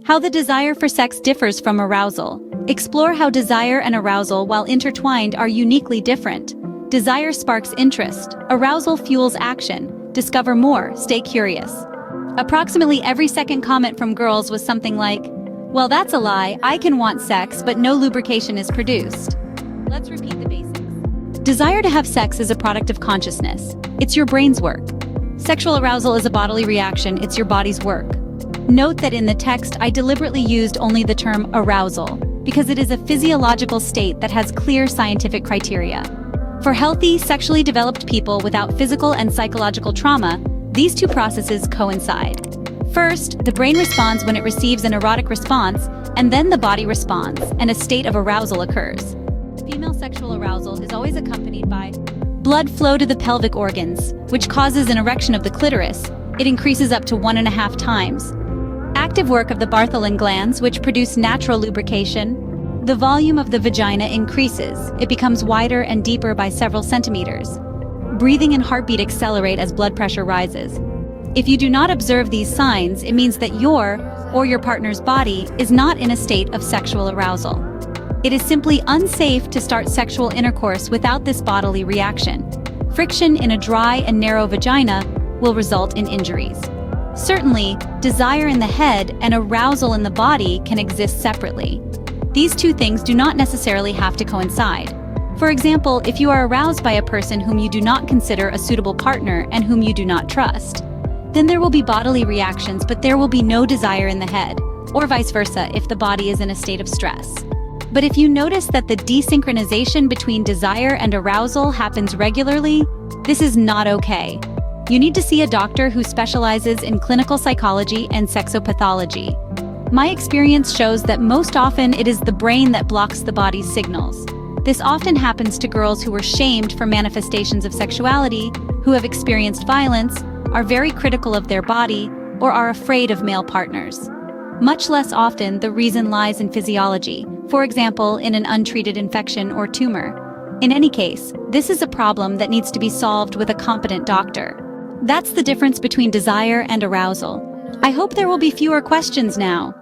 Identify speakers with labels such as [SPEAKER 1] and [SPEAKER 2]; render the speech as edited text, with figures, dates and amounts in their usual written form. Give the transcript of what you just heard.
[SPEAKER 1] How the desire for sex differs from arousal. Explore how desire and arousal, while intertwined, are uniquely different. Desire sparks interest. Arousal fuels action. Discover more, stay curious. Approximately every second comment from girls was something like, "Well, that's a lie, I can want sex, but no lubrication is produced." Let's repeat the basics. Desire to have sex is a product of consciousness. It's your brain's work. Sexual arousal is a bodily reaction, it's your body's work. Note that in the text, I deliberately used only the term arousal, because it is a physiological state that has clear scientific criteria. For healthy, sexually developed people without physical and psychological trauma, these two processes coincide. First, the brain responds when it receives an erotic response, and then the body responds, and a state of arousal occurs. Female sexual arousal is always accompanied by blood flow to the pelvic organs, which causes an erection of the clitoris. It increases up to 1.5 times. Active work of the Bartholin glands, which produce natural lubrication. The volume of the vagina increases. It becomes wider and deeper by several centimeters. Breathing and heartbeat accelerate as blood pressure rises. If you do not observe these signs, it means that your or your partner's body is not in a state of sexual arousal. It is simply unsafe to start sexual intercourse without this bodily reaction. Friction in a dry and narrow vagina will result in injuries. Certainly, desire in the head and arousal in the body can exist separately. These two things do not necessarily have to coincide. For example, if you are aroused by a person whom you do not consider a suitable partner and whom you do not trust, then there will be bodily reactions, but there will be no desire in the head, or vice versa if the body is in a state of stress. But if you notice that the desynchronization between desire and arousal happens regularly, this is not okay. You need to see a doctor who specializes in clinical psychology and sexopathology. My experience shows that most often it is the brain that blocks the body's signals. This often happens to girls who were shamed for manifestations of sexuality, who have experienced violence, are very critical of their body, or are afraid of male partners. Much less often, the reason lies in physiology, for example, in an untreated infection or tumor. In any case, this is a problem that needs to be solved with a competent doctor. That's the difference between desire and arousal. I hope there will be fewer questions now.